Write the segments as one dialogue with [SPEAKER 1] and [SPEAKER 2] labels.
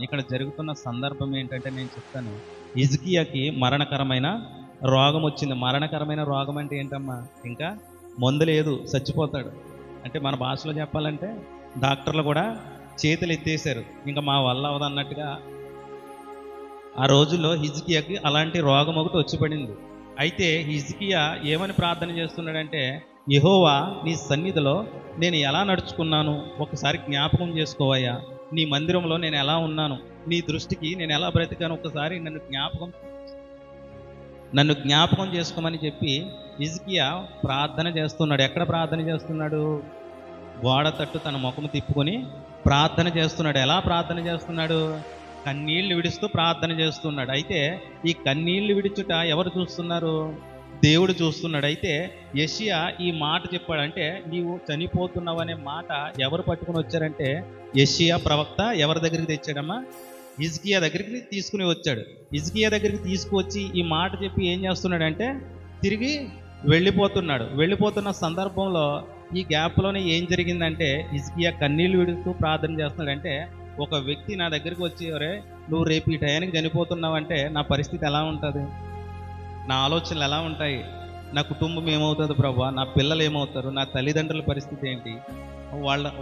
[SPEAKER 1] ఇక్కడ జరుగుతున్న సందర్భం ఏంటంటే నేను చెప్తాను. హిజ్కియాకి మరణకరమైన రోగం వచ్చింది. మరణకరమైన రోగం అంటే ఏంటమ్మా? ఇంకా మందు లేదు, చచ్చిపోతాడు. అంటే మన భాషలో చెప్పాలంటే డాక్టర్లు కూడా చేతులు ఎత్తేసారు, ఇంకా మా వల్ల అవదన్నట్టుగా. ఆ రోజుల్లో హిజ్కియాకి అలాంటి రోగం ఒకటి వచ్చి పడింది. అయితే హిజ్కియా ఏమని ప్రార్థన చేస్తున్నాడంటే, యెహోవా నీ సన్నిధిలో నేను ఎలా నడుచుకున్నాను ఒకసారి జ్ఞాపకం చేసుకోవయ్యా. నీ మందిరంలో నేను ఎలా ఉన్నాను, నీ దృష్టికి నేను ఎలా బ్రతికాను, ఒకసారి నన్ను జ్ఞాపకం చేసుకోమని చెప్పి హిజ్కియా ప్రార్థన చేస్తున్నాడు. ఎక్కడ ప్రార్థన చేస్తున్నాడు? గోడ తట్టు తన ముఖము తిప్పుకొని ప్రార్థన చేస్తున్నాడు. ఎలా ప్రార్థన చేస్తున్నాడు? కన్నీళ్లు విడుస్తూ ప్రార్థన చేస్తున్నాడు. అయితే ఈ కన్నీళ్లు విడుచుట ఎవరు చూస్తున్నారు? దేవుడు చూస్తున్నాడు. అయితే యెషయా ఈ మాట చెప్పాడు. అంటే నీవు చనిపోతున్నావు అనే మాట ఎవరు పట్టుకుని వచ్చారంటే, యెషయా ప్రవక్త ఎవరి దగ్గరికి తెచ్చాడమ్మా? హిజ్కియా దగ్గరికి తీసుకుని వచ్చాడు. హిజ్కియా దగ్గరికి తీసుకువచ్చి ఈ మాట చెప్పి ఏం చేస్తున్నాడంటే తిరిగి వెళ్ళిపోతున్నాడు. వెళ్ళిపోతున్న సందర్భంలో ఈ గ్యాప్లోనే ఏం జరిగిందంటే, హిజ్కియా కన్నీళ్లు విడుస్తూ ప్రార్థన చేస్తున్నాడంటే, ఒక వ్యక్తి నా దగ్గరికి వచ్చి, ఒరే నువ్వు రేపు ఈ టయానికి చనిపోతున్నావంటే నా పరిస్థితి ఎలా ఉంటుంది, నా ఆలోచనలు ఎలా ఉంటాయి, నా కుటుంబం ఏమవుతుంది ప్రభువా, నా పిల్లలు ఏమవుతారు, నా తల్లిదండ్రుల పరిస్థితి ఏంటి,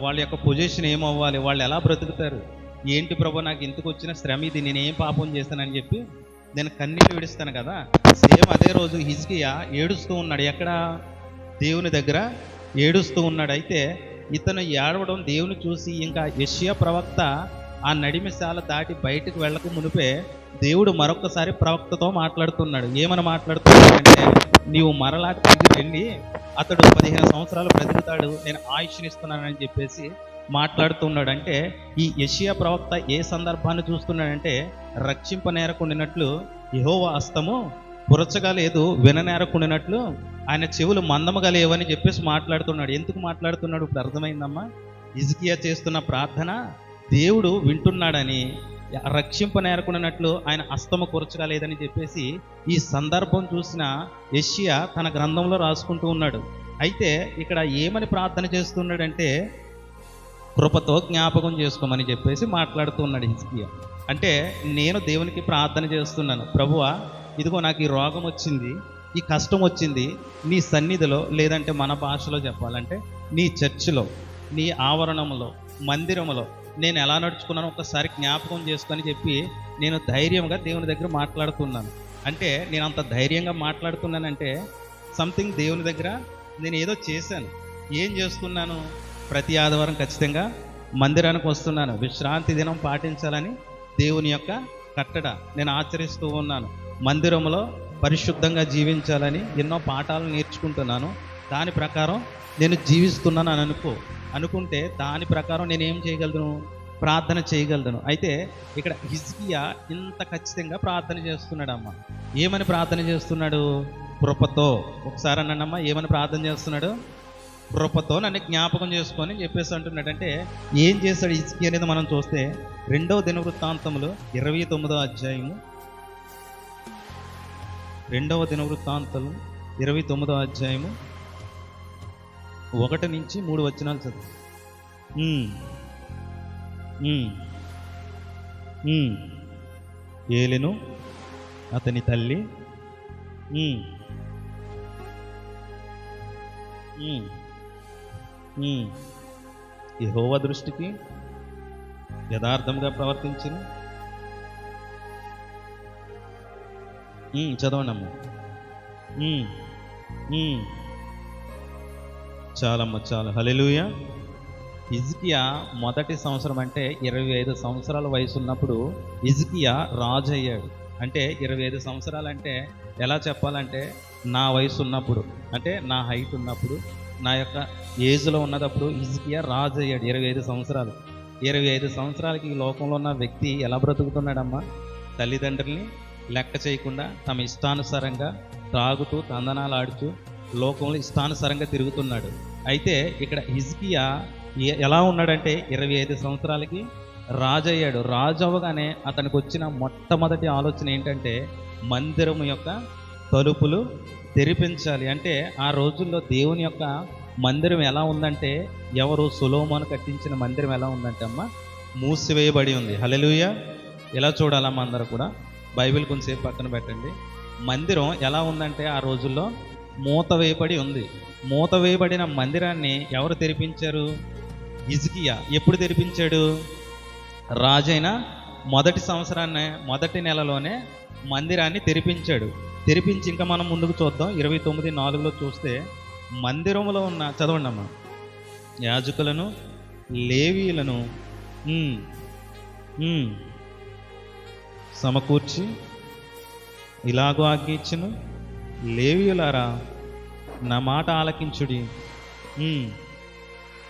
[SPEAKER 1] వాళ్ళ యొక్క పొజిషన్ ఏమవ్వాలి, వాళ్ళు ఎలా బ్రతుకుతారు, ఏంటి ప్రభు నాకు ఇంతకు వచ్చిన శ్రమ ఇది, నేనేం పాపం చేశానని చెప్పి నేను కన్నీళ్ళు విడుస్తాను కదా. సేమ్ అదే రోజు హిజ్కియా ఏడుస్తూ ఉన్నాడు. ఎక్కడ? దేవుని దగ్గర ఏడుస్తూ ఉన్నాడు. అయితే ఇతను ఏడవడం దేవుని చూసి ఇంకా యెషయా ప్రవక్త ఆ నడిమిశాల దాటి బయటకు వెళ్ళక మునిపే దేవుడు మరొకసారి ప్రవక్తతో మాట్లాడుతున్నాడు. ఏమని మాట్లాడుతున్నాడంటే, నీవు మరలా తిరిగి వెళ్ళి అతడు 15 సంవత్సరాలు బ్రతుకుతాడు, నేను ఆయుష్నిస్తున్నానని చెప్పేసి మాట్లాడుతున్నాడు. అంటే ఈ యెషయా ప్రవక్త ఏ సందర్భాన్ని చూస్తున్నాడంటే, రక్షింపనేరకుండినట్లు యెహోవా హస్తము పురచగా లేదు, విననేరకుండినట్లు ఆయన చెవులు మందముగా లేవని చెప్పేసి మాట్లాడుతున్నాడు. ఎందుకు మాట్లాడుతున్నాడు ఇప్పుడు అర్థమైందమ్మా? హిజ్కియా చేస్తున్న ప్రార్థన దేవుడు వింటున్నాడని, రక్షింపనేరకుండినట్లు ఆయన హస్తము కురచగా లేదని చెప్పేసి ఈ సందర్భం చూసిన యెషయా తన గ్రంథంలో రాసుకుంటూ ఉన్నాడు. అయితే ఇక్కడ ఏమని ప్రార్థన చేస్తున్నాడంటే, కృపతో జ్ఞాపకం చేసుకోమని చెప్పేసి మాట్లాడుతున్నాడు హిజ్కియా. అంటే నేను దేవునికి ప్రార్థన చేస్తున్నాను, ప్రభువా ఇదిగో నాకు ఈ రోగం వచ్చింది, ఈ కష్టం వచ్చింది, నీ సన్నిధిలో, లేదంటే మన భాషలో చెప్పాలంటే నీ చర్చిలో, నీ ఆవరణంలో, మందిరంలో నేను ఎలా నడుచుకున్నానో ఒకసారి జ్ఞాపకం చేసుకొని చెప్పి నేను ధైర్యంగా దేవుని దగ్గర మాట్లాడుతున్నాను. అంటే నేను అంత ధైర్యంగా మాట్లాడుతున్నానంటే సంథింగ్ దేవుని దగ్గర నేను ఏదో చేశాను. ఏం చేస్తున్నాను? ప్రతి ఆదివారం ఖచ్చితంగా మందిరానికి వస్తున్నాను. విశ్రాంతి దినం పాటించాలని దేవుని యొక్క కట్టడ నేను ఆచరిస్తూ ఉన్నాను. మందిరంలో పరిశుద్ధంగా జీవించాలని ఎన్నో పాఠాలు నేర్చుకుంటున్నాను. దాని ప్రకారం నేను జీవిస్తున్నాను అని అనుకుంటే దాని ప్రకారం నేను ఏం చేయగలను? ప్రార్థన చేయగలను. అయితే ఇక్కడ హిజ్కియా ఇంత ఖచ్చితంగా ప్రార్థన చేస్తున్నాడు అమ్మ. ఏమని ప్రార్థన చేస్తున్నాడు? కృపతో. ఒకసారి అన్నానమ్మా, ఏమని ప్రార్థన చేస్తున్నాడు? కృపతో నన్ను జ్ఞాపకం చేసుకొని చెప్పేసి అంటున్నాడు. అంటే ఏం చేశాడు హిజ్కియా అనేది మనం చూస్తే 2వ దినవృత్తాంతములు 29వ అధ్యాయము, 2వ దినవృత్తాంతములు 29వ అధ్యాయము 1 నుంచి 3 వచనాలు చదువు. ఏలెను అతని తల్లి యెహోవా దృష్టికి యథార్థంగా ప్రవర్తించును. చదవండమ్మా. చాలమ్మా, చాలా. హల్లెలూయా. హిజ్కియా మొదటి సంవత్సరం అంటే 25 సంవత్సరాల వయసు ఉన్నప్పుడు హిజ్కియా రాజు అయ్యాడు. అంటే 25 సంవత్సరాలు అంటే ఎలా చెప్పాలంటే, నా వయసు ఉన్నప్పుడు, అంటే నా హైట్ ఉన్నప్పుడు, నా యొక్క ఏజ్లో ఉన్నదప్పుడు హిజ్కియా రాజు అయ్యాడు. 25 సంవత్సరాలు. 25 సంవత్సరాలకి ఈ లోకంలో ఉన్న వ్యక్తి ఎలా బ్రతుకుతున్నాడమ్మా? తల్లిదండ్రుల్ని లెక్క చేయకుండా తమ ఇష్టానుసారంగా తాగుతూ తందనాలు ఆడుతూ లోకంలో ఇష్టానుసారంగా తిరుగుతున్నాడు. అయితే ఇక్కడ హిజ్కియా ఎలా ఉన్నాడంటే 25 సంవత్సరాలకి రాజు అయ్యాడు. రాజు అవ్వగానే అతనికి వచ్చిన మొట్టమొదటి ఆలోచన ఏంటంటే, మందిరం యొక్క తలుపులు తెరిపించాలి. అంటే ఆ రోజుల్లో దేవుని యొక్క మందిరం ఎలా ఉందంటే, ఎవరు సొలొమోను కట్టించిన మందిరం ఎలా ఉందంటే అమ్మ, మూసివేయబడి ఉంది. హల్లెలూయా. ఎలా చూడాలమ్మా అందరూ కూడా? బైబిల్ కొంచెంసేపు పక్కన పెట్టండి. మందిరం ఎలా ఉందంటే ఆ రోజుల్లో మూత వేయబడి ఉంది. మూత వేయబడిన మందిరాన్ని ఎవరు తెరిపించారు? హిజ్కియా. ఎప్పుడు తెరిపించాడు? రాజైన మొదటి సంవత్సరాన్ని మొదటి నెలలోనే మందిరాన్ని తెరిపించాడు. తెరిపించి ఇంకా మనం ముందుకు చూద్దాం. 29:4 చూస్తే మందిరంలో ఉన్న, చదవండి అమ్మా, యాజకులను లేవీయులను సమకూర్చి ఇలాగూ ఆజ్ఞించును, లేవీయులారా నా మాట ఆలకించుడి,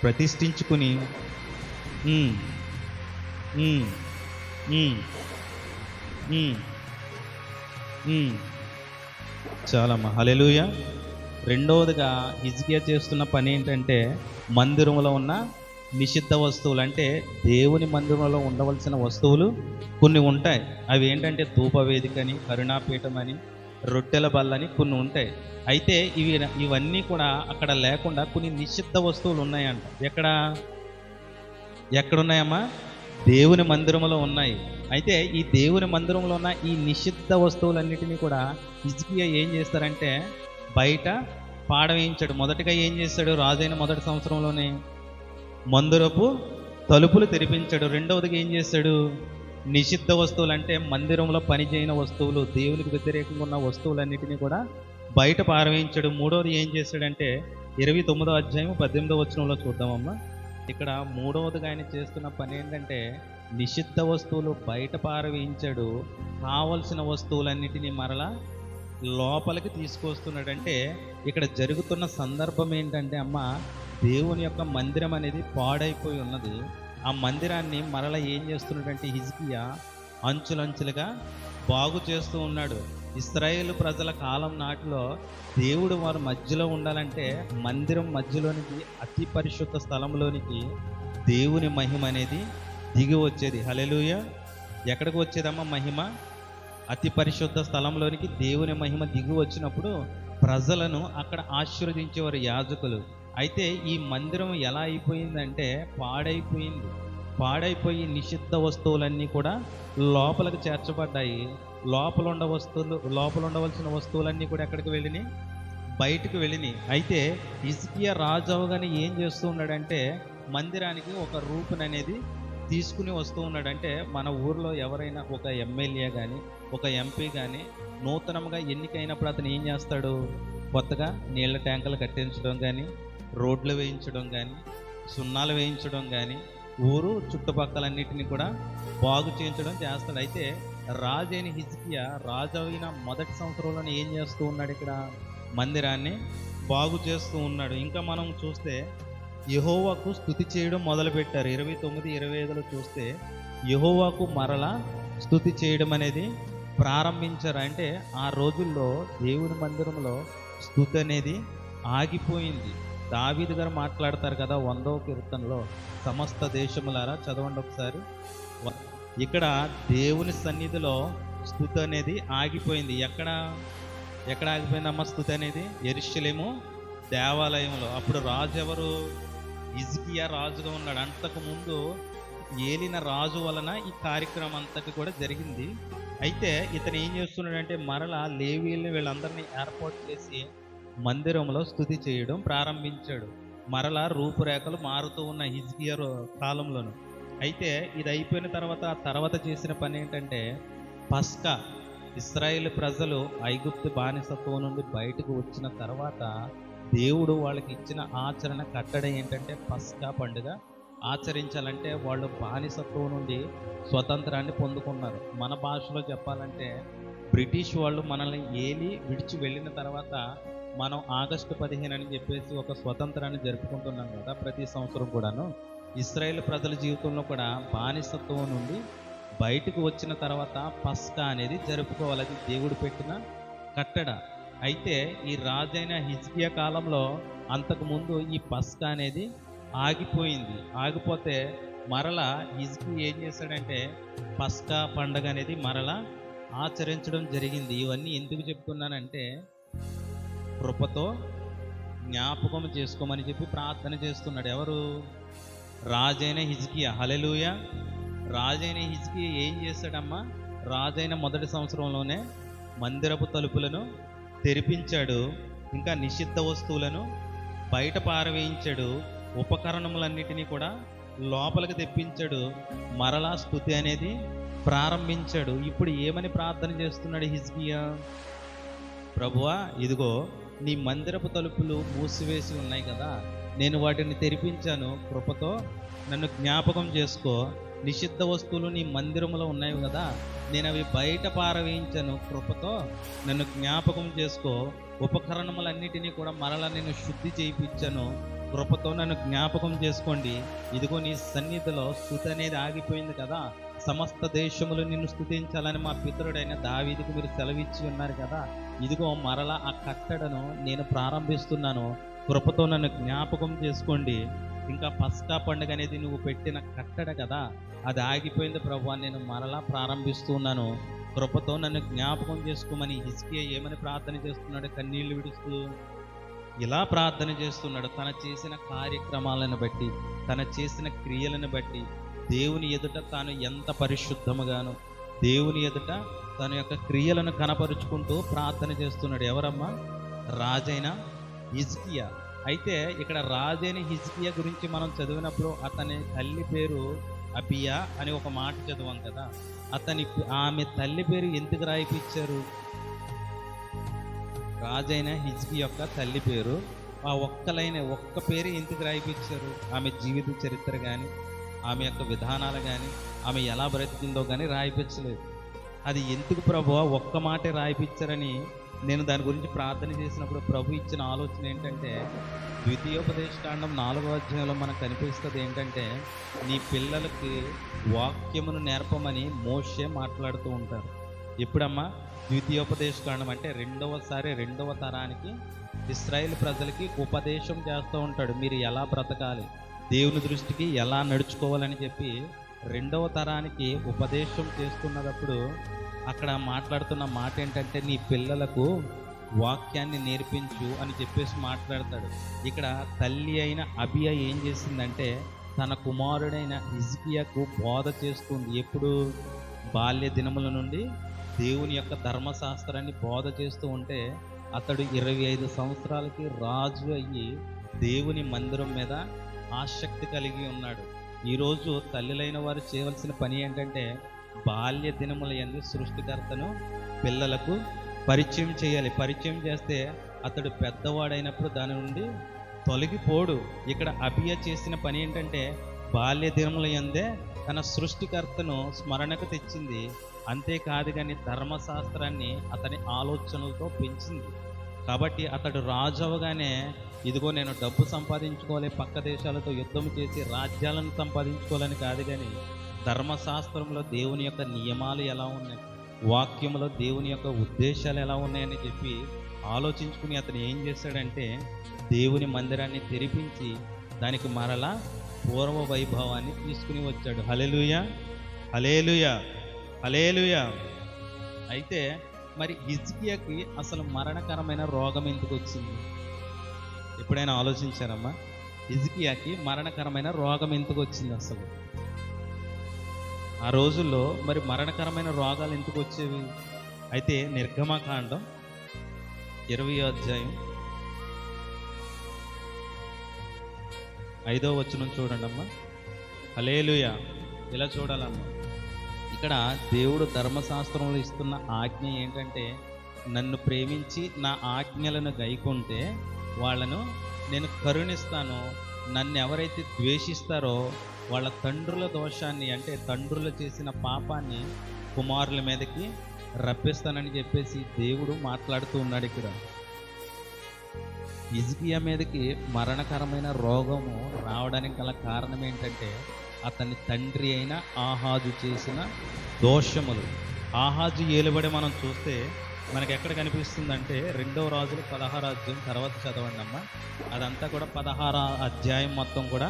[SPEAKER 1] ప్రతిష్ఠించుకుని చాలమ్మా. హల్లెలూయా. రెండవదిగా హిజ్కియా చేస్తున్న పని ఏంటంటే మందిరంలో ఉన్న నిషిద్ధ వస్తువులు, అంటే దేవుని మందిరంలో ఉండవలసిన వస్తువులు కొన్ని ఉంటాయి. అవి ఏంటంటే ధూపవేదిక అని, కరుణాపీఠం అని, రొట్టెల బల్లని కొన్ని ఉంటాయి. అయితే ఇవన్నీ కూడా అక్కడ లేకుండా కొన్ని నిషిద్ధ వస్తువులు ఉన్నాయంట. ఎక్కడున్నాయమ్మా? దేవుని మందిరంలో ఉన్నాయి. అయితే ఈ దేవుని మందిరంలో ఉన్న ఈ నిషిద్ధ వస్తువులన్నిటినీ కూడా హిజ్కియా ఏం చేస్తారంటే బయట పాడవేయించాడు. మొదటిగా ఏం చేశాడు? రాజైన మొదటి సంవత్సరంలోనే మందిరపు తలుపులు తెరిపించాడు. రెండవదిగా ఏం చేశాడు? నిషిద్ధ వస్తువులు, అంటే మందిరంలో పనిచేయని వస్తువులు, దేవునికి వ్యతిరేకంగా ఉన్న వస్తువులన్నిటినీ కూడా బయట పారవేయించాడు. మూడవది ఏం చేశాడంటే 29:18 చూద్దామమ్మా. ఇక్కడ మూడవదిగా ఆయన చేస్తున్న పని ఏంటంటే నిషిద్ధ వస్తువులు బయట పారవేయించాడు, కావలసిన వస్తువులన్నిటినీ మరలా లోపలికి తీసుకొస్తున్నాడు. అంటే ఇక్కడ జరుగుతున్న సందర్భం ఏంటంటే అమ్మ, దేవుని యొక్క మందిరం అనేది పాడైపోయి ఉన్నది. ఆ మందిరాన్ని మరలా ఏం చేస్తున్నాడంటే హిజ్కియా అంచులంచులుగా బాగు చేస్తూ ఉన్నాడు. ఇశ్రాయేలు ప్రజల కాలం నాటిలో దేవుడు వారి మధ్యలో ఉండాలంటే మందిరం మధ్యలోనికి, అతి పరిశుద్ధ స్థలంలోనికి దేవుని మహిమ అనేది దిగి వచ్చేది. హల్లెలూయా. ఎక్కడికి వచ్చేదమ్మా మహిమ? అతి పరిశుద్ధ స్థలంలోనికి దేవుని మహిమ దిగి వచ్చినప్పుడు ప్రజలను అక్కడ ఆశీర్వదించేవారు యాజకులు. అయితే ఈ మందిరం ఎలా అయిపోయిందంటే పాడైపోయి నిషిద్ధ వస్తువులన్నీ కూడా లోపలికి చేర్చబడ్డాయి. లోపల ఉండవలసిన వస్తువులన్నీ కూడా ఎక్కడికి వెళ్ళినాయి? బయటకు వెళ్ళినాయి. అయితే హిజ్కియా రాజు అవగానే ఏం చేస్తూ ఉన్నాడంటే మందిరానికి ఒక రూపుననేది తీసుకుని వస్తూ ఉన్నాడు. అంటే మన ఊర్లో ఎవరైనా ఒక ఎమ్మెల్యే కానీ ఒక ఎంపీ కానీ నూతనంగా ఎన్నికైనప్పుడు అతను ఏం చేస్తాడు? కొత్తగా నీళ్ళ ట్యాంకులు కట్టించడం కానీ, రోడ్లు వేయించడం కానీ, సున్నాలు వేయించడం కానీ, ఊరు చుట్టుపక్కలన్నిటిని కూడా బాగు చేయించడం చేస్తాడు. అయితే రాజైన హిజ్కియా రాజు అయిన మొదటి సంవత్సరంలోనే ఏం చేస్తూ ఉన్నాడు? ఇక్కడ మందిరాన్ని బాగు చేస్తూ ఉన్నాడు. ఇంకా మనం చూస్తే యెహోవాకు స్తుతి చేయడం మొదలుపెట్టారు. 29:25 చూస్తే యెహోవాకు మరలా స్తుతి చేయడం అనేది ప్రారంభించారు. అంటే ఆ రోజుల్లో దేవుని మందిరంలో స్తుతి అనేది ఆగిపోయింది. దావీదు గారు మాట్లాడతారు కదా 100వ కీర్తనలో, సమస్త దేశములారా, చదవండి ఒకసారి. ఇక్కడ దేవుని సన్నిధిలో స్తుతి అనేది ఆగిపోయింది. ఎక్కడ ఆగిపోయిందమ్మా స్తుతి అనేది? యెరూషలేము దేవాలయంలో. అప్పుడు రాజు ఎవరు? హిజ్కియా రాజుగా ఉన్నాడు. అంతకు ముందు ఏలిన రాజు వలన ఈ కార్యక్రమం అంతటి కూడా జరిగింది. అయితే ఇతను ఏం చేస్తున్నాడంటే మరలా లేవీయుల్ని వీళ్ళందరినీ ఏర్పాటు చేసి మందిరంలో స్తుతి చేయడం ప్రారంభించాడు. మరలా రూపురేఖలు మారుతూ ఉన్న హిజ్కియా కాలంలోను. అయితే ఇది అయిపోయిన తర్వాత చేసిన పని ఏంటంటే పస్కా, ఇశ్రాయేలు ప్రజలు ఐగుప్తు బానిసత్వం నుండి బయటకు వచ్చిన తర్వాత దేవుడు వాళ్ళకి ఇచ్చిన ఆచరణ కట్టడం ఏంటంటే పస్కా పండుగ ఆచరించాలంటే వాళ్ళు బానిసత్వం నుండి స్వతంత్రాన్ని పొందుకున్నారు. మన భాషలో చెప్పాలంటే బ్రిటిష్ వాళ్ళు మనల్ని ఏలి విడిచి వెళ్ళిన తర్వాత మనం ఆగస్టు 15 అని చెప్పేసి ఒక స్వతంత్రాన్ని జరుపుకుంటున్నాం కదా ప్రతి సంవత్సరం కూడాను. ఇశ్రాయేలు ప్రజల జీవితంలో కూడా బానిసత్వం నుండి బయటకు వచ్చిన తర్వాత పస్కా అనేది జరుపుకోవాలి. అది దేవుడు పెట్టిన కట్టడ. అయితే ఈ రాజైన హిజ్కియా కాలంలో అంతకుముందు ఈ పస్కా అనేది ఆగిపోయింది. ఆగిపోతే మరలా హిజ్కియా ఏం చేశాడంటే పస్కా పండగ అనేది మరలా ఆచరించడం జరిగింది. ఇవన్నీ ఎందుకు చెప్తున్నానంటే కృపతో జ్ఞాపకం చేసుకోమని చెప్పి ప్రార్థన చేస్తున్నాడు. ఎవరు? రాజైన హిజ్కియా. హల్లెలూయా. రాజైన హిజ్కియా ఏం చేశాడమ్మా? రాజైన మొదటి సంవత్సరంలోనే మందిరపు తలుపులను తెరిపించాడు, ఇంకా నిషిద్ధ వస్తువులను బయట పారవేయించాడు, ఉపకరణములన్నిటినీ కూడా లోపలికి తెప్పించాడు, మరలా స్తుతి అనేది ప్రారంభించాడు. ఇప్పుడు ఏమని ప్రార్థన చేస్తున్నాడు హిజ్కియా? ప్రభువా, ఇదిగో నీ మందిరపు తలుపులు మూసివేసి ఉన్నాయి కదా, నేను వాటిని తెరిపించాను, కృపతో నన్ను జ్ఞాపకం చేసుకో. నిషిద్ధ వస్తువులు నీ మందిరములో ఉన్నాయి కదా, నేను అవి బయట పారవేయించాను, కృపతో నన్ను జ్ఞాపకం చేసుకో. ఉపకరణములన్నిటినీ కూడా మరలా నేను శుద్ధి చేయించాను, కృపతో నన్ను జ్ఞాపకం చేసుకోండి. ఇదిగో నీ సన్నిధిలో స్తుతి అనేది ఆగిపోయింది కదా, సమస్త దేశములు నిన్ను స్తుతించాలని మా పితరుడైన దావీదుకు మీరు సెలవిచ్చి ఉన్నారు కదా, ఇదిగో మరలా ఆ కట్టడను నేను ప్రారంభిస్తున్నాను, కృపతో నన్ను జ్ఞాపకం చేసుకోండి. ఇంకా పస్కా పండుగ అనేది నువ్వు పెట్టిన కట్టడ కదా, అది ఆగిపోయింది ప్రభువా, నేను మరలా ప్రారంభిస్తున్నాను, కృపతో నన్ను జ్ఞాపకం చేసుకోమని హిజ్కియా ఏమని ప్రార్థన చేస్తున్నాడు? కన్నీళ్లు విడుస్తూ ఇలా ప్రార్థన చేస్తున్నాడు. తన చేసిన కార్యక్రమాలను బట్టి, తన చేసిన క్రియలను బట్టి దేవుని ఎదుట తాను ఎంత పరిశుద్ధముగాను, దేవుని ఎదుట తన యొక్క క్రియలను కనపరుచుకుంటూ ప్రార్థన చేస్తున్నాడు. ఎవరమ్మా? రాజైన హిజ్కియా. అయితే ఇక్కడ రాజైన హిజ్కియా గురించి మనం చదివినప్పుడు అతని తల్లి పేరు అబియా అని ఒక మాట చదివాం కదా. ఆమె తల్లి పేరు ఎందుకు రాయిపించారు? రాజైన హిజ్కియా యొక్క తల్లి పేరు ఆ ఒక్క పేరు ఎందుకు రాయిపించారు? ఆమె జీవిత చరిత్ర కానీ, ఆమె యొక్క విధానాలు కానీ, ఆమె ఎలా బ్రతికిందో కానీ రాయిపించలేదు. అది ఎందుకు ప్రభువా ఒక్క మాటే రాయిపించారని నేను దాని గురించి ప్రార్థన చేసినప్పుడు ప్రభు ఇచ్చిన ఆలోచన ఏంటంటే, ద్వితీయోపదేశకాండం 4వ అధ్యాయంలో మనకు కనిపిస్తుంది ఏంటంటే, నీ పిల్లలకి వాక్యమును నేర్పమని మోషే మాట్లాడుతూ ఉంటారు. ఎప్పుడమ్మా? ద్వితీయోపదేశకాండం అంటే రెండవ తరానికి ఇశ్రాయేల్ ప్రజలకి ఉపదేశం చేస్తూ ఉంటాడు. మీరు ఎలా బ్రతకాలి, దేవుని దృష్టికి ఎలా నడుచుకోవాలని చెప్పి రెండవ తరానికి ఉపదేశం చేస్తున్నప్పుడు అక్కడ మాట్లాడుతున్న మాట ఏంటంటే, నీ పిల్లలకు వాక్యాన్ని నేర్పించు అని చెప్పేసి మాట్లాడతాడు. ఇక్కడ తల్లి అయిన అబియా ఏం చేసిందంటే, తన కుమారుడైన హిజ్కియాకు బోధ చేస్తుంది. ఎప్పుడు? బాల్య దినముల నుండి దేవుని యొక్క ధర్మశాస్త్రాన్ని బోధ చేస్తూ ఉంటే అతడు 25 సంవత్సరాలకి రాజు అయ్యి దేవుని మందిరం మీద ఆసక్తి కలిగి ఉన్నాడు. ఈరోజు తల్లులైన వారు చేయవలసిన పని ఏంటంటే, బాల్య దినముల యందు సృష్టికర్తను పిల్లలకు పరిచయం చేయాలి. పరిచయం చేస్తే అతడు పెద్దవాడైనప్పుడు దాని నుండి తొలగిపోడు. ఇక్కడ అబియా చేసిన పని ఏంటంటే, బాల్య దినముల యందే తన సృష్టికర్తను స్మరణకు తెచ్చింది. అంతేకాదు కానీ ధర్మశాస్త్రాన్ని అతని ఆలోచనలతో పెంచింది. కాబట్టి అతడు రాజు అవగానే, ఇదిగో నేను డబ్బు సంపాదించుకోవాలి, పక్క దేశాలతో యుద్ధం చేసి రాజ్యాలను సంపాదించుకోవాలని కాదు, కానీ ధర్మశాస్త్రంలో దేవుని యొక్క నియమాలు ఎలా ఉన్నాయి, వాక్యంలో దేవుని యొక్క ఉద్దేశాలు ఎలా ఉన్నాయని చెప్పి ఆలోచించుకుని అతను ఏం చేశాడంటే, దేవుని మందిరాన్ని తెరిపించి దానికి మరలా పూర్వ వైభవాన్ని తీసుకుని వచ్చాడు. హల్లెలూయా, హల్లెలూయా, హల్లెలూయా. అయితే మరి హిజ్కియాకి అసలు మరణకరమైన రోగం ఎందుకు వచ్చింది? ఎప్పుడైనా ఆలోచించారమ్మా? హిజ్కియాకి మరణకరమైన రోగం ఎందుకు వచ్చింది అసలు? ఆ రోజుల్లో మరి మరణకరమైన రోగాలు ఎందుకు వచ్చేవి? అయితే నిర్గమకాండం 20వ అధ్యాయం 5వ వచనం చూడండి అమ్మా. హల్లెలూయా. ఇలా చూడాలమ్మా. ఇక్కడ దేవుడు ధర్మశాస్త్రంలో ఇస్తున్న ఆజ్ఞ ఏంటంటే, నన్ను ప్రేమించి నా ఆజ్ఞలను గైకుంటే వాళ్ళను నేను కరుణిస్తాను, నన్ను ఎవరైతే ద్వేషిస్తారో వాళ్ళ తండ్రుల దోషాన్ని, అంటే తండ్రులు చేసిన పాపాన్ని కుమారుల మీదకి రప్పిస్తానని చెప్పేసి దేవుడు మాట్లాడుతూ ఉన్నాడు. ఇక్కడ హిజ్కియా మీదకి మరణకరమైన రోగము రావడానికి గల కారణం ఏంటంటే, అతని తండ్రి అయిన ఆహాజు చేసిన దోషములు. ఆహాజు ఏలుబడి మనం చూస్తే మనకి ఎక్కడ కనిపిస్తుందంటే, 2వ రాజులు 16వ అధ్యాయం తర్వాత చదవండి అమ్మ. అదంతా కూడా 16వ అధ్యాయం మొత్తం కూడా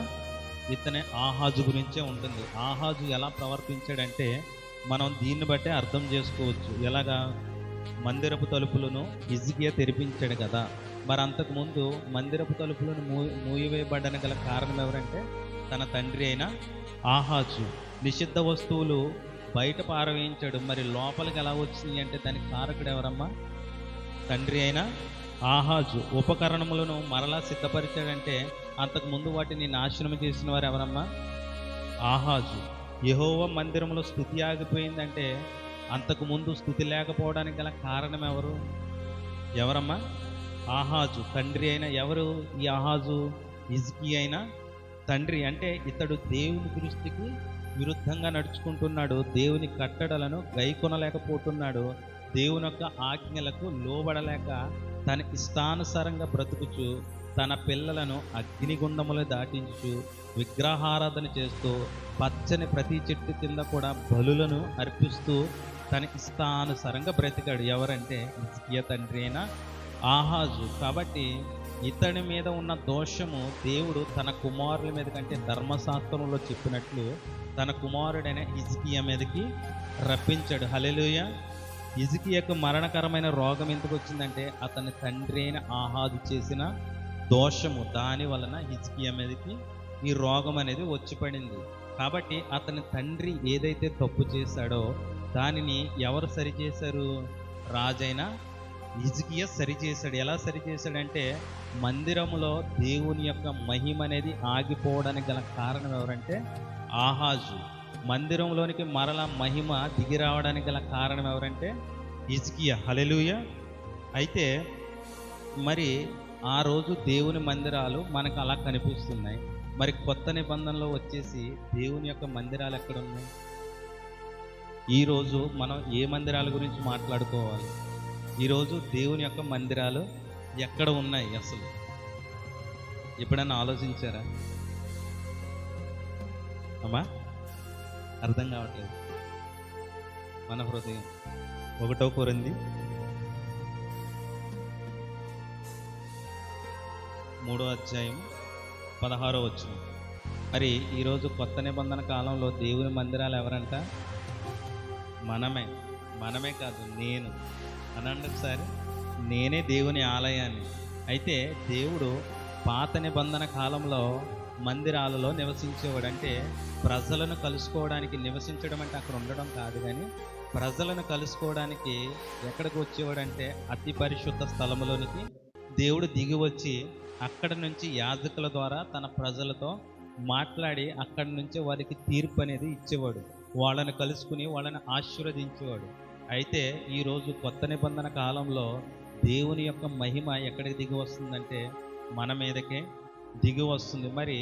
[SPEAKER 1] ఇతనే ఆహాజు గురించే ఉంటుంది. ఆహాజు ఎలా ప్రవర్తించాడంటే మనం దీన్ని బట్టే అర్థం చేసుకోవచ్చు. ఎలాగా? మందిరపు తలుపులను హిజ్కియా తెరిపించాడు కదా, మరి అంతకుముందు మందిరపు తలుపులను మూయవేయబడ్డానికి గల కారణం ఎవరంటే తన తండ్రి అయిన ఆహాజు. నిషిద్ధ వస్తువులు బయట పారవేయించాడు. మరి లోపలికి ఎలా వచ్చినాయి అంటే దానికి కారకుడు ఎవరమ్మా? తండ్రి అయిన ఆహాజు. ఉపకరణములను మరలా సిద్ధపరిచాడంటే అంతకుముందు వాటిని నాశనం చేసిన వారు ఎవరమ్మా? ఆహాజు. యెహోవా మందిరంలో స్తుతి ఆగిపోయిందంటే అంతకుముందు స్తుతి లేకపోవడానికి గల కారణం ఎవరమ్మా? ఆహాజు. తండ్రి అయిన ఎవరు ఈ ఆహాజు? హిజ్కియా అయిన తండ్రి. అంటే ఇతడు దేవుని దృష్టికి విరుద్ధంగా నడుచుకుంటున్నాడు, దేవుని కట్టడలను గైకొనలేకపోతున్నాడు, దేవుని యొక్క ఆజ్ఞలకు లోబడలేక తన ఇష్టానుసారంగా బ్రతుకుచు తన పిల్లలను అగ్నిగుండములు దాటించు విగ్రహారాధన చేస్తూ పచ్చని ప్రతి చెట్టు కింద కూడా బలులను అర్పిస్తూ తన ఇష్టానుసారంగా బ్రతికాడు. ఎవరంటే హిజ్కియా తండ్రి అయిన ఆహాజు. కాబట్టి ఇతని మీద ఉన్న దోషము దేవుడు తన కుమారుల మీద కంటే ధర్మశాస్త్రంలో చెప్పినట్లు తన కుమారుడైన హిజ్కియా మీదకి రప్పించాడు. హల్లెలూయా. హిజ్కియాకు మరణకరమైన రోగం ఎందుకు వచ్చిందంటే అతని తండ్రి అయిన ఆహాజు చేసిన దోషము, దాని వలన హిజ్కియా మీదకి ఈ రోగం అనేది వచ్చి పడింది. కాబట్టి అతని తండ్రి ఏదైతే తప్పు చేశాడో దానిని ఎవరు సరిచేశారు? రాజైన హిజ్కియా సరిచేశాడు. ఎలా సరిచేశాడంటే మందిరములో దేవుని యొక్క మహిమ అనేది ఆగిపోవడానికి గల కారణం ఎవరంటే ఆహాజు. మందిరంలోనికి మరల మహిమ దిగి రావడానికి గల కారణం ఎవరంటే హిజ్కియా. హల్లెలూయా. అయితే మరి ఆ రోజు దేవుని మందిరాలు మనకు అలా కనిపిస్తున్నాయి. మరి కొత్త నిబంధనలో వచ్చేసి దేవుని యొక్క మందిరాలు ఎక్కడ ఉన్నాయి? ఈరోజు మనం ఏ మందిరాల గురించి మాట్లాడుకోవాలి? ఈరోజు దేవుని యొక్క మందిరాలు ఎక్కడ ఉన్నాయి అసలు? ఎప్పుడన్నా ఆలోచించారా అమ్మా? అర్థం కావట్లేదు. మన హృదయం 1 కొరింథీ 3:16. మరి ఈరోజు కొత్త నిబంధన కాలంలో దేవుని మందిరాలు ఎవరంట? మనమే కాదు, నేను అనండి ఒకసారి. నేనే దేవుని ఆలయాన్ని. అయితే దేవుడు పాత నిబంధన కాలంలో మందిరాలలో నివసించేవాడు. అంటే ప్రజలను కలుసుకోవడానికి, నివసించడం అంటే అక్కడ ఉండడం కాదు, కానీ ప్రజలను కలుసుకోవడానికి ఎక్కడికి వచ్చేవాడంటే అతి పరిశుద్ధ స్థలములోనికి దేవుడు దిగి వచ్చి అక్కడ నుంచి యాజకుల ద్వారా తన ప్రజలతో మాట్లాడి అక్కడి నుంచే వారికి తీర్పు అనేది ఇచ్చేవాడు. వాళ్ళని కలుసుకుని వాళ్ళని ఆశీర్వదించేవాడు. అయితే ఈరోజు కొత్త నిబంధన కాలంలో దేవుని యొక్క మహిమ ఎక్కడికి దిగి వస్తుందంటే మన మీదకే దిగి వస్తుంది. మరి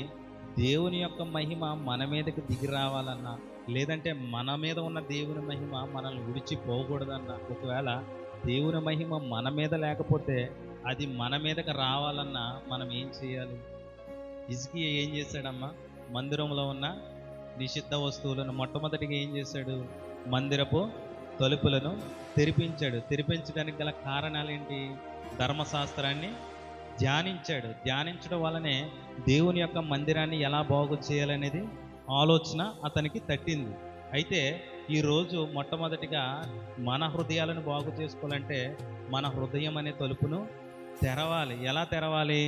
[SPEAKER 1] దేవుని యొక్క మహిమ మన మీదకి దిగి రావాలన్నా, లేదంటే మన మీద ఉన్న దేవుని మహిమ మనల్ని విడిచిపోకూడదన్నా, ఒకవేళ దేవుని మహిమ మన మీద లేకపోతే అది మన మీదకి రావాలన్నా మనం ఏం చేయాలి? హిజ్కియా ఏం చేశాడమ్మా? మందిరంలో ఉన్న నిషిద్ధ వస్తువులను మొట్టమొదటిగా ఏం చేశాడు? మందిరపు తలుపులను తెరిపించాడు. తెరిపించడానికి గల కారణాలు ఏంటి? ధర్మశాస్త్రాన్ని ధ్యానించాడు. ధ్యానించడం వల్లనే దేవుని యొక్క మందిరాన్ని ఎలా బాగు చేయాలనేది ఆలోచన అతనికి తట్టింది. అయితే ఈరోజు మొట్టమొదటిగా మన హృదయాలను బాగు చేసుకోవాలంటే మన హృదయం అనే తలుపును తెరవాలి. ఎలా తెరవాలి?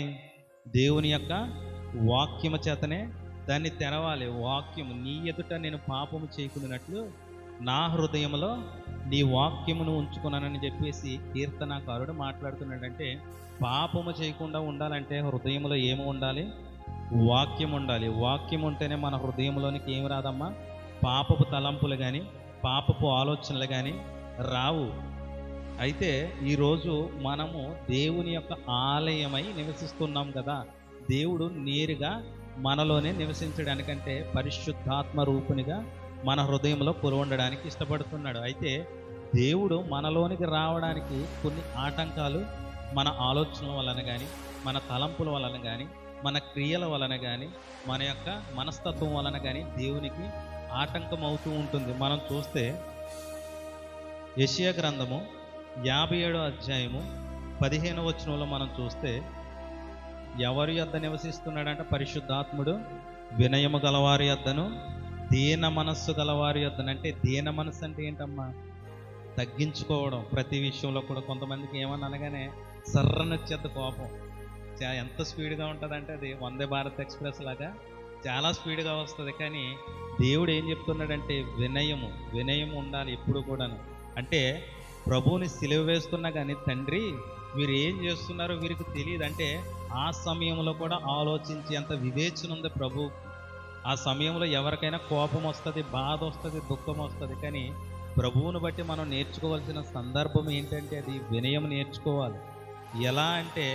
[SPEAKER 1] దేవుని యొక్క వాక్యము చేతనే దాన్ని తెరవాలి. వాక్యము, నీ ఎదుట నేను పాపము చేయకున్నట్లు నా హృదయంలో నీ వాక్యమును ఉంచుకున్నానని చెప్పేసి కీర్తనాకారుడు మాట్లాడుతున్నాడంటే పాపము చేయకుండా ఉండాలంటే హృదయంలో ఏమి ఉండాలి? వాక్యం ఉండాలి. వాక్యం ఉంటేనే మన హృదయంలోనికి ఏమి రాదమ్మా? పాపపు తలంపులు కానీ పాపపు ఆలోచనలు కానీ రావు. అయితే ఈరోజు మనము దేవుని యొక్క ఆలయమై నివసిస్తున్నాం కదా. దేవుడు నేరుగా మనలోనే నివసించడానికంటే పరిశుద్ధాత్మ రూపునిగా మన హృదయంలో ఉండడానికి ఇష్టపడుతున్నాడు. అయితే దేవుడు మనలోనికి రావడానికి కొన్ని ఆటంకాలు మన ఆలోచనల వలన కానీ, మన తలంపుల వలన కానీ, మన క్రియల వలన కానీ, మన యొక్క మనస్తత్వం వలన కానీ దేవునికి ఆటంకం అవుతూ ఉంటుంది. మనం చూస్తే యెషయా గ్రంథము 57:15 మనం చూస్తే ఎవరి యొద్ద నివసిస్తున్నాడంటే పరిశుద్ధాత్ముడు వినయము గలవారి యొద్దను దీన మనస్సు గలవారి యొద్దను. అంటే దీన మనస్సు అంటే ఏంటమ్మా? తగ్గించుకోవడం. ప్రతి విషయంలో కూడా కొంతమందికి ఏమన్నా అనగానే సర్రనొచ్చేద్ద కోపం. ఎంత స్పీడ్గా ఉంటుందంటే అది వందే భారత్ ఎక్స్ప్రెస్ లాగా చాలా స్పీడ్గా వస్తుంది. కానీ దేవుడు ఏం చెప్తున్నాడంటే వినయం ఉండాలి ఎప్పుడు కూడాను. అంటే ప్రభువుని సిలువ వేస్తున్నా కానీ తండ్రి వీరు ఏం చేస్తున్నారో వీరికి తెలియదు అంటే ఆ సమయంలో కూడా ఆలోచించి అంత వివేచన ఉంది ప్రభు. ఆ సమయంలో ఎవరికైనా కోపం వస్తుంది, బాధ వస్తుంది, దుఃఖం వస్తుంది. కానీ ప్రభువుని బట్టి మనం నేర్చుకోవాల్సిన సందర్భం ఏంటంటే అది వినయం నేర్చుకోవాలి. ఎలా అంటే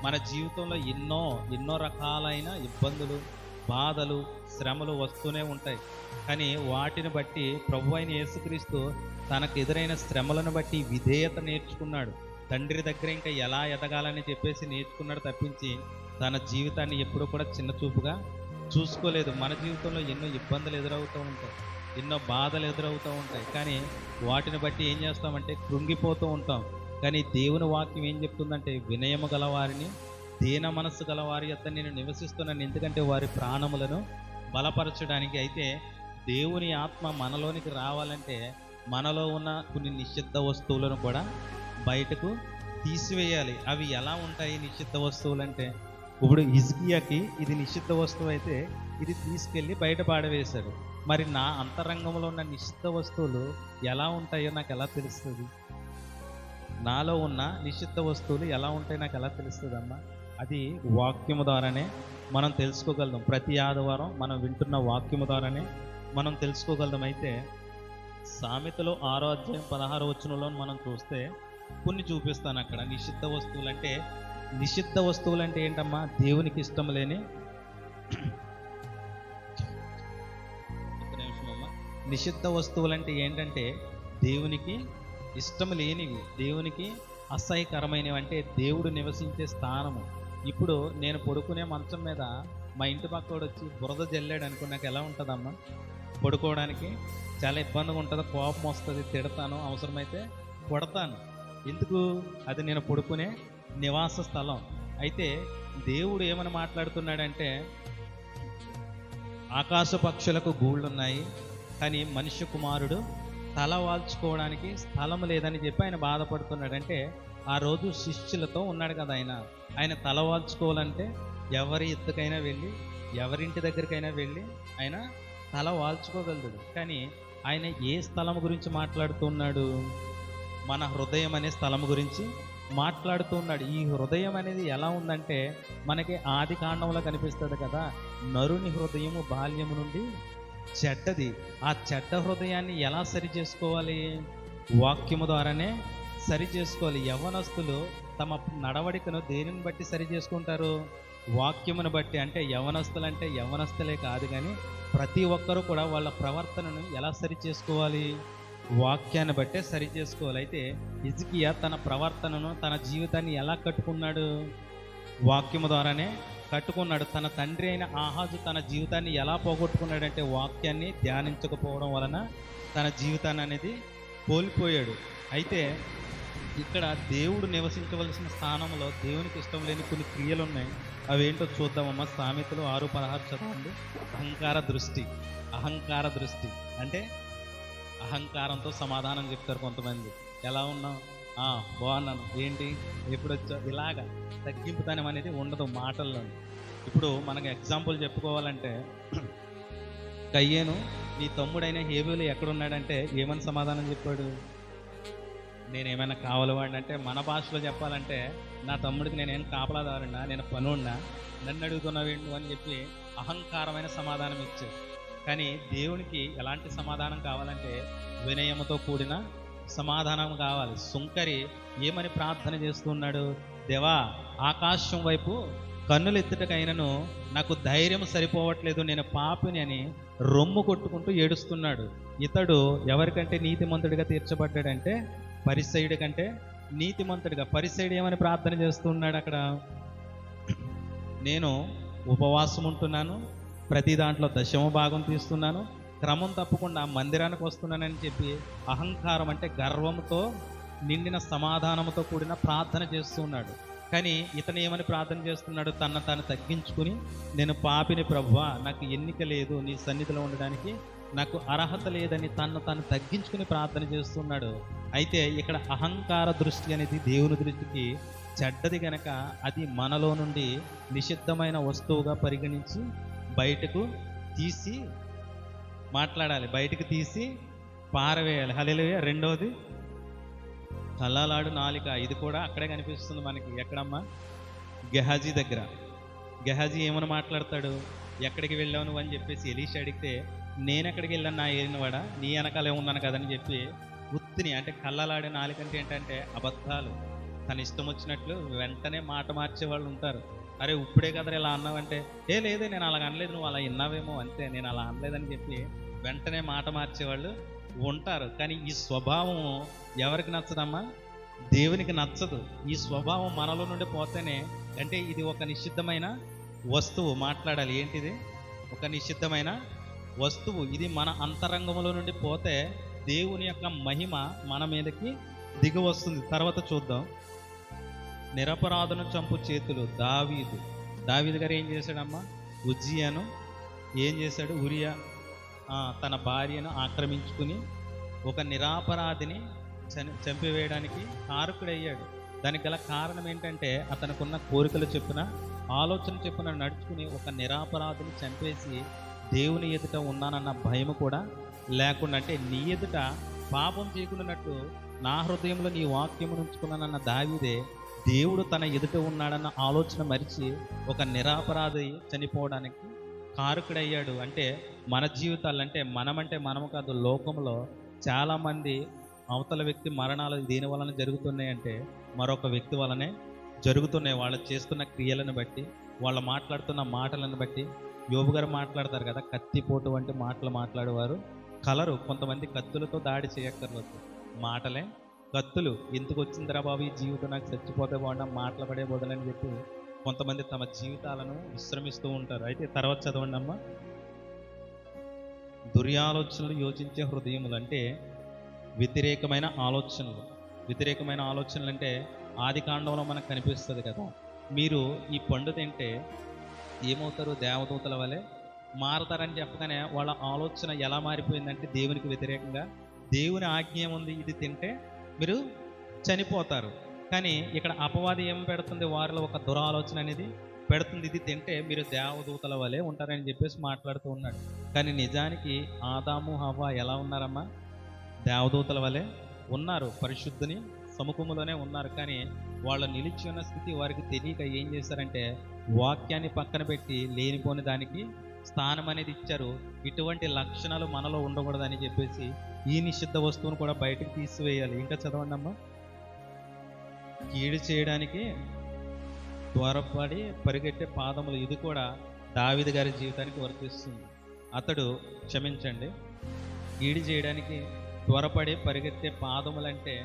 [SPEAKER 1] మన జీవితంలో ఎన్నో రకాలైన ఇబ్బందులు, బాధలు, శ్రమలు వస్తూనే ఉంటాయి. కానీ వాటిని బట్టి ప్రభు అయిన యేసుక్రీస్తు తనకు ఎదురైన శ్రమలను బట్టి విధేయత నేర్చుకున్నాడు. తండ్రి దగ్గర ఇంకా ఎలా ఎదగాలని చెప్పేసి నేర్చుకున్నాడు తప్పించి తన జీవితాన్ని ఎప్పుడూ కూడా చిన్న చూపుగా చూసుకోలేదు. మన జీవితంలో ఎన్నో ఇబ్బందులు ఎదురవుతూ ఉంటాయి, ఎన్నో బాధలు ఎదురవుతూ ఉంటాయి. కానీ వాటిని బట్టి ఏం చేస్తామంటే కృంగిపోతూ ఉంటాం. కానీ దేవుని వాక్యం ఏం చెప్తుందంటే వినయము గలవారిని, దీన మనస్సు గలవారి యొద్ద నేను నివసిస్తున్నాను, ఎందుకంటే వారి ప్రాణములను బలపరచడానికి. అయితే దేవుని ఆత్మ మనలోనికి రావాలంటే మనలో ఉన్న కొన్ని నిషిద్ధ వస్తువులను కూడా బయటకు తీసివేయాలి. అవి ఎలా ఉంటాయి నిషిద్ధ వస్తువులు అంటే, ఇప్పుడు హిజ్కియాకి ఇది నిషిద్ధ వస్తువు అయితే ఇది తీసుకెళ్ళి బయట పాడవేశాడు. మరి నా అంతరంగంలో ఉన్న నిషిద్ధ వస్తువులు ఎలా ఉంటాయో నాకు ఎలా తెలుస్తుంది? నాలో ఉన్న నిషిద్ధ వస్తువులు ఎలా ఉంటాయో నాకు ఎలా తెలుస్తుంది అమ్మా? అది వాక్యము ద్వారానే మనం తెలుసుకోగలుగుతాం. ప్రతి ఆదివారం మనం వింటున్న వాక్యము ద్వారానే మనం తెలుసుకోగలుగుతాం. అయితే సామెతలో 6వ అధ్యాయం 16వ వచనంలో మనం చూస్తే కొన్ని చూపిస్తాను. అక్కడ నిషిద్ధ వస్తువులు అంటే ఏంటమ్మా? దేవునికి ఇష్టం లేని నిషిద్ధ వస్తువులు అంటే ఏంటంటే దేవునికి ఇష్టం లేనివి, దేవునికి అసహ్యకరమైనవి, అంటే దేవుడు నివసించే స్థానము. ఇప్పుడు నేను పడుకునే మంచం మీద మా ఇంటి పక్కడు వచ్చి బురద జల్లాడు అనుకో, నాకు ఎలా ఉంటుందమ్మా? పడుకోవడానికి చాలా ఇబ్బందిగా ఉంటుంది, కోపం వస్తుంది, తిడతాను, అవసరమైతే కొడతాను. ఎందుకు? అది నేను పడుకునే నివాస స్థలం. అయితే దేవుడు ఏమని మాట్లాడుతున్నాడంటే ఆకాశ పక్షులకు గూళ్ళున్నాయి కానీ మనుష్య కుమారుడు తల వాల్చుకోవడానికి స్థలం లేదని చెప్పి ఆయన బాధపడుతున్నాడు. అంటే ఆ రోజు శిష్యులతో ఉన్నాడు కదా ఆయన తల వాల్చుకోవాలంటే ఎవరి ఎత్తుకైనా వెళ్ళి ఎవరింటి దగ్గరికైనా వెళ్ళి ఆయన తల వాల్చుకోగలడు. కానీ ఆయన ఏ స్థలం గురించి మాట్లాడుతున్నాడు? మన హృదయం అనే స్థలం గురించి మాట్లాడుతున్నాడు. ఈ హృదయం అనేది ఎలా ఉందంటే మనకి ఆది కాండంలో కనిపిస్తుంది కదా, నరుని హృదయము బాల్యము నుండి చెడ్డది. ఆ చెడ్డ హృదయాన్ని ఎలా సరి చేసుకోవాలి? వాక్యము ద్వారానే సరి చేసుకోవాలి. యవ్వనస్తులు తమ నడవడికను దేనిని బట్టి సరి చేసుకుంటారు? వాక్యమును బట్టి. అంటే యవ్వనస్తులు అంటే యవ్వనస్తులే కాదు, కానీ ప్రతి ఒక్కరూ కూడా వాళ్ళ ప్రవర్తనను ఎలా సరి చేసుకోవాలి? వాక్యాన్ని బట్టే సరి చేసుకోవాలి. అయితే హిజ్కియా తన ప్రవర్తనను, తన జీవితాన్ని ఎలా కట్టుకున్నాడు? వాక్యము ద్వారానే కట్టుకున్నాడు. తన తండ్రి అయిన ఆహాజు తన జీవితాన్ని ఎలా పోగొట్టుకున్నాడంటే వాక్యాన్ని ధ్యానించకపోవడం వలన తన జీవితాన్ని అనేది కోల్పోయాడు. అయితే ఇక్కడ దేవుడు నివసించవలసిన స్థానంలో దేవునికి ఇష్టం లేని కొన్ని క్రియలు ఉన్నాయి. అవేంటో చూద్దామమ్మా. సామెతలు 6:16 చదవండి. అహంకార దృష్టి అంటే అహంకారంతో సమాధానం చెప్తారు కొంతమంది. ఎలా ఉన్నావు? బాగున్నాను. ఏంటి? ఎప్పుడు వచ్చావు? ఇలాగా తగ్గింపుతనం అనేది ఉండదు మాటల్లో. ఇప్పుడు మనకు ఎగ్జాంపుల్ చెప్పుకోవాలంటే కయ్యేను నీ తమ్ముడైన హేబేలు ఎక్కడున్నాడంటే ఏమని సమాధానం చెప్పాడు? నేనేమైనా కావాలవాడిని అంటే మన భాషలో చెప్పాలంటే నా తమ్ముడికి నేనేం కాపలాదారున్నా, నేను పనున్నా, నన్ను అడుగుతున్నావేంటి అని చెప్పి అహంకారమైన సమాధానం ఇచ్చాడు. కానీ దేవునికి ఎలాంటి సమాధానం కావాలంటే వినయముతో కూడిన సమాధానం కావాలి. సుంకరి ఏమని ప్రార్థన చేస్తున్నాడు? దేవా, ఆకాశం వైపు కన్నులు ఎత్తుటకైనను నాకు ధైర్యం సరిపోవట్లేదు, నేను పాపిని అని రొమ్ము కొట్టుకుంటూ ఏడుస్తున్నాడు. ఇతడు ఎవరికంటే నీతిమంతుడిగా తీర్చబడ్డాడంటే పరిసయ్యుడి కంటే నీతిమంతుడిగా. పరిసయ్యుడు ఏమని ప్రార్థన చేస్తున్నాడు అక్కడ? నేను ఉపవాసం ఉంటున్నాను, ప్రతి దాంట్లో 10వ భాగం తీస్తున్నాను, క్రమం తప్పకుండా మందిరానికి వస్తున్నానని చెప్పి అహంకారం అంటే గర్వంతో నిండిన సమాధానంతో కూడిన ప్రార్థన చేస్తున్నాడు. కానీ ఇతను ఏమని ప్రార్థన చేస్తున్నాడు? తను తగ్గించుకుని నేను పాపిని ప్రభువా, నాకు ఎన్నిక లేదు, నీ సన్నిధిలో ఉండడానికి నాకు అర్హత లేదని తను తగ్గించుకుని ప్రార్థన చేస్తున్నాడు. అయితే ఇక్కడ అహంకార దృష్టి అనేది దేవుని దృష్టికి చెడ్డది గనక అది మనలో నుండి నిషిద్ధమైన వస్తువుగా పరిగణించి బయటకు తీసి మాట్లాడాలి, బయటకు తీసి పారవేయాలి. హల్లెలూయా. రెండోది కళ్ళలాడు నాలిక. ఇది కూడా అక్కడే కనిపిస్తుంది మనకి. ఎక్కడమ్మా? గెహాజీ దగ్గర. గెహాజీ ఏమని మాట్లాడతాడు? ఎక్కడికి వెళ్ళావు నువ్వు అని చెప్పేసి ఎలీషా అడిగితే, నేను ఎక్కడికి వెళ్ళాను నా ఏలినవాడా, నీ వెనకాలే ఉన్నాను కదని చెప్పి ఉత్తిని, అంటే కళ్ళలాడే నాలుకంటే ఏంటంటే అబద్ధాలు, తన ఇష్టం వచ్చినట్లు వెంటనే మాట మార్చే వాళ్ళు ఉంటారు. అరే ఇప్పుడే కదా ఇలా అన్నావంటే, లేదే నేను అలాగ అనలేదు, నువ్వు అలా విన్నావేమో అంతే, నేను అలా అనలేదని చెప్పి వెంటనే మాట మార్చేవాళ్ళు ఉంటారు. కానీ ఈ స్వభావం ఎవరికి నచ్చదమ్మా? దేవునికి నచ్చదు. ఈ స్వభావం మనలో నుండి పోతేనే, అంటే ఇది ఒక నిషిద్ధమైన వస్తువు. మాట్లాడాలి, ఏంటిది? ఒక నిషిద్ధమైన వస్తువు. ఇది మన అంతరంగంలో నుండి పోతే దేవుని యొక్క మహిమ మన మీదకి దిగి వస్తుంది. తర్వాత చూద్దాం. నిరపరాధను చంపు చేతులు. దావీదు గారు ఏం చేశాడమ్మా? ఉజ్జియాను ఏం చేశాడు? ఉరియా తన భార్యను ఆక్రమించుకుని ఒక నిరాపరాధిని చంపివేయడానికి కారకుడయ్యాడు. దానికి గల కారణం ఏంటంటే, అతనుకున్న కోరికలు చెప్పిన, ఆలోచన చెప్పిన నడుచుకుని ఒక నిరాపరాధిని చంపేసి దేవుని ఎదుట ఉన్నానన్న భయం కూడా లేకుండా, అంటే నీ ఎదుట పాపం చేయకున్నట్టు నా హృదయంలో నీ వాక్యమును ఉంచుకున్నానన్న దావీదే దేవుడు తన ఎదుట ఉన్నాడన్న ఆలోచన మరిచి ఒక నిరాపరాధి చనిపోవడానికి కారకుడయ్యాడు. అంటే మన జీవితాలు, అంటే మనము కాదు, లోకంలో చాలామంది అవతల వ్యక్తి మరణాలు దేని వలన జరుగుతున్నాయంటే మరొక వ్యక్తి వలనే జరుగుతున్నాయి. వాళ్ళు చేస్తున్న క్రియలను బట్టి, వాళ్ళు మాట్లాడుతున్న మాటలను బట్టి. యోబు గారు మాట్లాడతారు కదా, కత్తిపోటు వంటి మాటలు మాట్లాడేవారు కలరు. కొంతమంది కత్తులతో దాడి చేయక్కర్లేదు, మాటలే కత్తులు. ఎందుకు వచ్చిందిరా బాబు ఈ జీవితం, నాకు చచ్చిపోతే బాగుండా, మాటలు పడే బదులని చెప్పి కొంతమంది తమ జీవితాలను విశ్రమిస్తూ ఉంటారు. అయితే తర్వాత చదవండి అమ్మా. దుర్యాలోచనలు యోచించే హృదయములు, అంటే వ్యతిరేకమైన ఆలోచనలు అంటే ఆది కాండంలో మనకు కనిపిస్తుంది కదా. మీరు ఈ పండు తింటే ఏమవుతారు? దేవదూతల వలె మారతారని చెప్పగానే వాళ్ళ ఆలోచన ఎలా మారిపోయిందంటే దేవునికి వ్యతిరేకంగా. దేవుని ఆజ్ఞ ఉంది, ఇది తింటే మీరు చనిపోతారు. కానీ ఇక్కడ అపవాది ఏం పెడుతుంది? వారిలో ఒక దురాలోచన అనేది పెడుతుంది, ఇది తింటే మీరు దేవదూతల వలె ఉంటారని చెప్పేసి మాట్లాడుతూ ఉన్నాడు. కానీ నిజానికి ఆదాము హవ్వ ఎలా ఉన్నారమ్మా? దేవదూతల వలె ఉన్నారు, పరిశుద్ధుని సముఖములోనే ఉన్నారు. కానీ వాళ్ళ నిలిచి ఉన్న స్థితి వారికి తెలియక ఏం చేశారంటే వాక్యాన్ని పక్కన పెట్టి లేనిపోని దానికి స్థానం అనేది ఇచ్చారు. ఇటువంటి లక్షణాలు మనలో ఉండకూడదని చెప్పేసి ఈ నిషిద్ధ వస్తువును కూడా బయటకు తీసివేయాలి. ఇంకా చదవండి అమ్మా. కీడు చేయడానికి త్వరపడి పరిగెట్టే పాదములు. ఇది కూడా దావీదు గారి జీవితానికి వర్తిస్తుంది. అతడు క్షమించండి, కీడు చేయడానికి త్వరపడి పరిగెత్తే పాదములంటే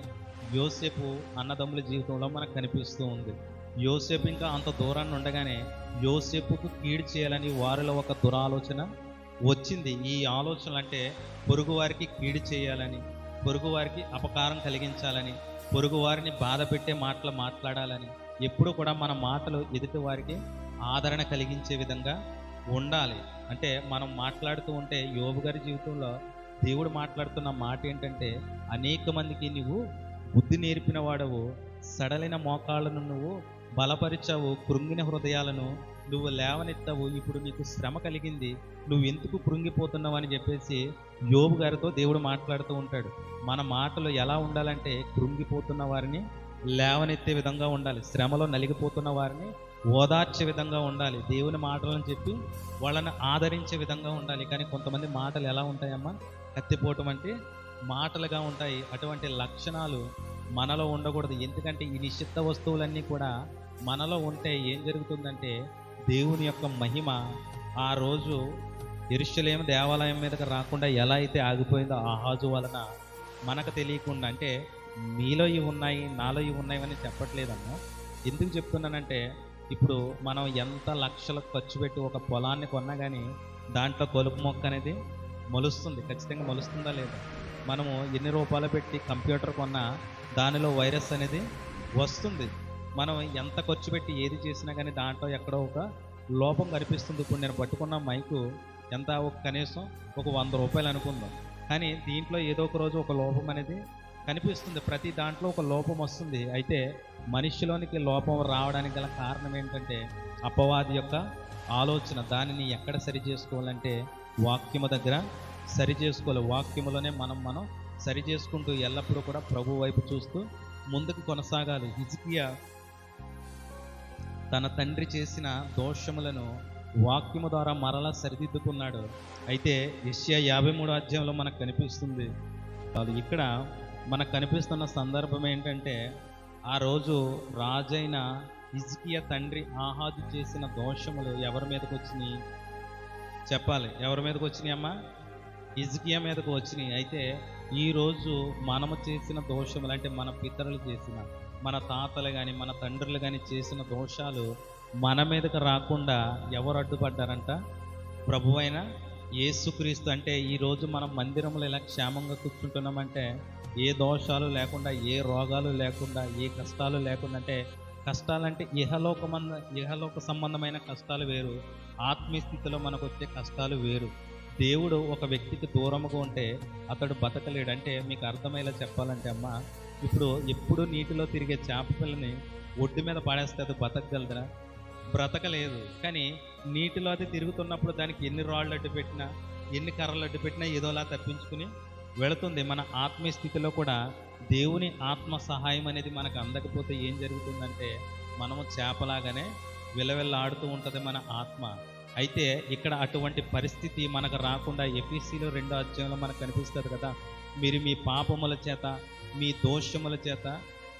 [SPEAKER 1] యోసేపు అన్నదమ్ముల జీవితంలో మనకు కనిపిస్తూ ఉంది. యోసేపు ఇంకా అంత దూరాన్ని ఉండగానే యోసేపుకు కీడు చేయాలని వారిలో ఒక దురాలోచన వచ్చింది. ఈ ఆలోచనలు అంటే పొరుగువారికి కీడు చేయాలని, పొరుగువారికి అపకారం కలిగించాలని, పొరుగువారిని బాధ పెట్టే మాటలు మాట్లాడాలని. ఎప్పుడు కూడా మన మాటలు ఎదుటి వారికి ఆదరణ కలిగించే విధంగా ఉండాలి. అంటే మనం మాట్లాడుతూ ఉంటే యోబు గారి జీవితంలో దేవుడు మాట్లాడుతున్న మాట ఏంటంటే, అనేక మందికి నువ్వు బుద్ధి నేర్పిన వాడవు, సడలిన మోకాళ్ళను నువ్వు బలపరిచావు, కృంగిన హృదయాలను నువ్వు లేవనెత్తావు, ఇప్పుడు నీకు శ్రమ కలిగింది, నువ్వు ఎందుకు కృంగిపోతున్నావు అని చెప్పేసి యోబు గారితో దేవుడు మాట్లాడుతూ ఉంటాడు. మన మాటలు ఎలా ఉండాలంటే కృంగిపోతున్న వారిని లేవనెత్తే విధంగా ఉండాలి, శ్రమలో నలిగిపోతున్న వారిని ఓదార్చే విధంగా ఉండాలి, దేవుని మాటలను చెప్పి వాళ్ళని ఆదరించే విధంగా ఉండాలి. కానీ కొంతమంది మాటలు ఎలా ఉంటాయమ్మా? కత్తిపోవటం అంటే మాటలుగా ఉంటాయి. అటువంటి లక్షణాలు మనలో ఉండకూడదు. ఎందుకంటే ఈ నిషిద్ధ వస్తువులన్నీ కూడా మనలో ఉంటే ఏం జరుగుతుందంటే దేవుని యొక్క మహిమ ఆ రోజు యెరూషలేము దేవాలయం మీదకి రాకుండా ఎలా అయితే ఆగిపోయిందో ఆహాజు వలన, మనకు తెలియకుండా, అంటే మీలో ఇవి ఉన్నాయి నాలో ఇవి ఉన్నాయి అని చెప్పట్లేదమ్మా. ఎందుకు చెప్తున్నానంటే, ఇప్పుడు మనం ఎంత లక్షలకు ఖర్చు పెట్టి ఒక పొలాన్ని కొన్నా కానీ దాంట్లో కలుపు మొక్క అనేది మొలుస్తుంది. ఖచ్చితంగా మొలుస్తుందా లేదా? మనము ఎన్ని రూపాయలు పెట్టి కంప్యూటర్ కొన్నా దానిలో వైరస్ అనేది వస్తుంది. మనం ఎంత ఖర్చు పెట్టి ఏది చేసినా కానీ దాంట్లో ఎక్కడో ఒక లోపం కనిపిస్తుంది. ఇప్పుడు నేను పట్టుకున్న మైకు ఎంత, కనీసం ఒక 100 రూపాయలు అనుకుందాం, కానీ దీంట్లో ఏదో ఒక రోజు ఒక లోపం అనేది కనిపిస్తుంది. ప్రతి దాంట్లో ఒక లోపం వస్తుంది. అయితే మనిషిలోనికి లోపం రావడానికి గల కారణం ఏంటంటే అపవాది యొక్క ఆలోచన, దానిని ఎక్కడ సరి చేసుకోవాలంటే వాక్యము దగ్గర సరి చేసుకోవాలి. వాక్యములోనే మనం సరి చేసుకుంటూ ఎల్లప్పుడూ కూడా ప్రభు వైపు చూస్తూ ముందుకు కొనసాగాలి. హిజ్కియా తన తండ్రి చేసిన దోషములను వాక్యము ద్వారా మరలా సరిదిద్దుకున్నాడు. అయితే యెషయా 53 అధ్యాయంలో మనకు కనిపిస్తుంది. ఇక్కడ మనకు కనిపిస్తున్న సందర్భం ఏంటంటే, ఆ రోజు రాజైన హిజ్కియా తండ్రి ఆహాజు చేసిన దోషములు ఎవరి మీదకి వచ్చినాయి చెప్పాలి? ఎవరి మీదకి వచ్చినాయి అమ్మా? హిజ్కియా మీదకు వచ్చినాయి. అయితే ఈరోజు మనము చేసిన దోషములు, అంటే మన పితరులు చేసిన, మన తాతలు కానీ మన తండ్రులు కానీ చేసిన దోషాలు మన మీదకి రాకుండా ఎవరు అడ్డుపడ్డారంట? ప్రభువైన యేసుక్రీస్తు. అంటే ఈరోజు మనం మందిరంలో ఇలా క్షేమంగా కూర్చుంటున్నామంటే ఏ దోషాలు లేకుండా, ఏ రోగాలు లేకుండా, ఏ కష్టాలు లేకుండా. అంటే కష్టాలంటే ఇహలోక సంబంధమైన కష్టాలు వేరు, ఆత్మీయ స్థితిలో మనకు వచ్చే కష్టాలు వేరు. దేవుడు ఒక వ్యక్తికి దూరముగా ఉంటే అతడు బతకలేడు. అంటే మీకు అర్థమయ్యేలా చెప్పాలంటే అమ్మ, ఇప్పుడు ఎప్పుడు నీటిలో తిరిగే చేప పిల్లని ఒడ్డు మీద పడేస్తే అది బతకగలదురా? బ్రతకలేదు. కానీ నీటిలో అది తిరుగుతున్నప్పుడు దానికి ఎన్ని రాళ్ళు అడ్డు పెట్టినా, ఎన్ని కర్రలు అడ్డు పెట్టినా ఏదోలా తప్పించుకుని వెళుతుంది. మన ఆత్మీయ స్థితిలో కూడా దేవుని ఆత్మ సహాయం అనేది మనకు అందకపోతే ఏం జరుగుతుందంటే మనము చేపలాగానే విలవిల్లాడుతూ ఉంటుంది మన ఆత్మ. అయితే ఇక్కడ అటువంటి పరిస్థితి మనకు రాకుండా ఎఫెసీయులు 2వ అధ్యాయంలో మనకు కనిపిస్తుంది కదా, మీరు మీ పాపముల చేత, మీ దోషముల చేత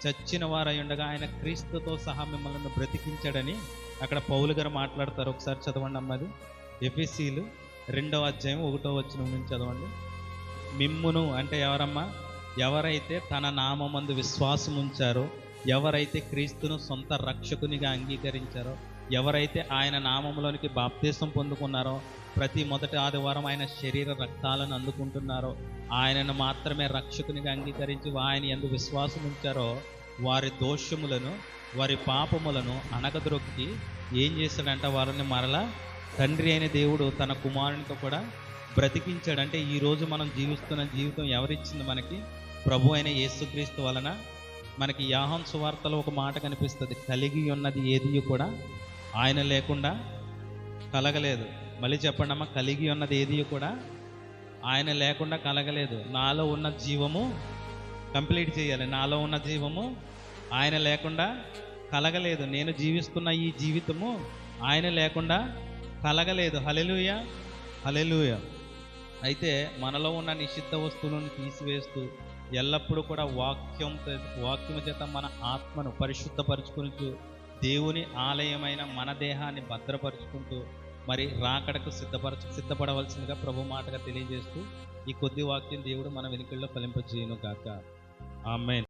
[SPEAKER 1] చచ్చిన వారై ఉండగా ఆయన క్రీస్తుతో సహా మిమ్మల్ని బ్రతికించాడని అక్కడ పౌలు గారు మాట్లాడతారు. ఒకసారి చదవండి అమ్మది. ఎఫెసీయులు 2వ అధ్యాయం 1వ వచనం నుంచి చదవండి. మిమ్మును అంటే ఎవరమ్మా? ఎవరైతే తన నామమందు విశ్వాసం ఉంచారో, ఎవరైతే క్రీస్తును సొంత రక్షకునిగా అంగీకరించారో, ఎవరైతే ఆయన నామంలోనికి బాప్తీసం పొందుకున్నారో, ప్రతి మొదటి ఆదివారం ఆయన శరీర రక్తాలను అందుకుంటున్నారో, ఆయనను మాత్రమే రక్షకునిగా అంగీకరించి ఆయన యందు విశ్వాసం ఉంచారో, వారి దోషములను, వారి పాపములను అనగదొక్కి ఏం చేశాడంట? వారిని మరలా తండ్రి అయిన దేవుడు తన కుమారునితో కూడా బ్రతికించాడు. అంటే ఈరోజు మనం జీవిస్తున్న జీవితం ఎవరిచ్చింది మనకి? ప్రభు అయిన యేసుక్రీస్తు వలన. మనకి యోహాను సువార్తలో ఒక మాట కనిపిస్తుంది, కలిగి ఉన్నది ఏది కూడా ఆయన లేకుండా కలగలేదు. మళ్ళీ చెప్పండి అమ్మ, కలిగి ఉన్నది ఏది కూడా ఆయన లేకుండా కలగలేదు. నాలో ఉన్న జీవము కంప్లీట్ చేయాలి. నాలో ఉన్న జీవము ఆయన లేకుండా కలగలేదు. నేను జీవిస్తున్న ఈ జీవితము ఆయన లేకుండా కలగలేదు. హల్లెలూయా, హల్లెలూయా. అయితే మనలో ఉన్న నిషిద్ధ వస్తువులను తీసివేస్తూ ఎల్లప్పుడూ కూడా వాక్యము చేత మన ఆత్మను పరిశుద్ధపరుచుకుంటూ దేవుని ఆలయమైన మన దేహాన్ని భద్రపరుచుకుంటూ మరి రాకడకు సిద్ధపడవలసిందిగా ప్రభు మాటగా తెలియజేస్తూ ఈ కొద్ది వాక్యం దేవుడు మన వెనుకల్లో ఫలింపజేయును గాక. ఆమేన్.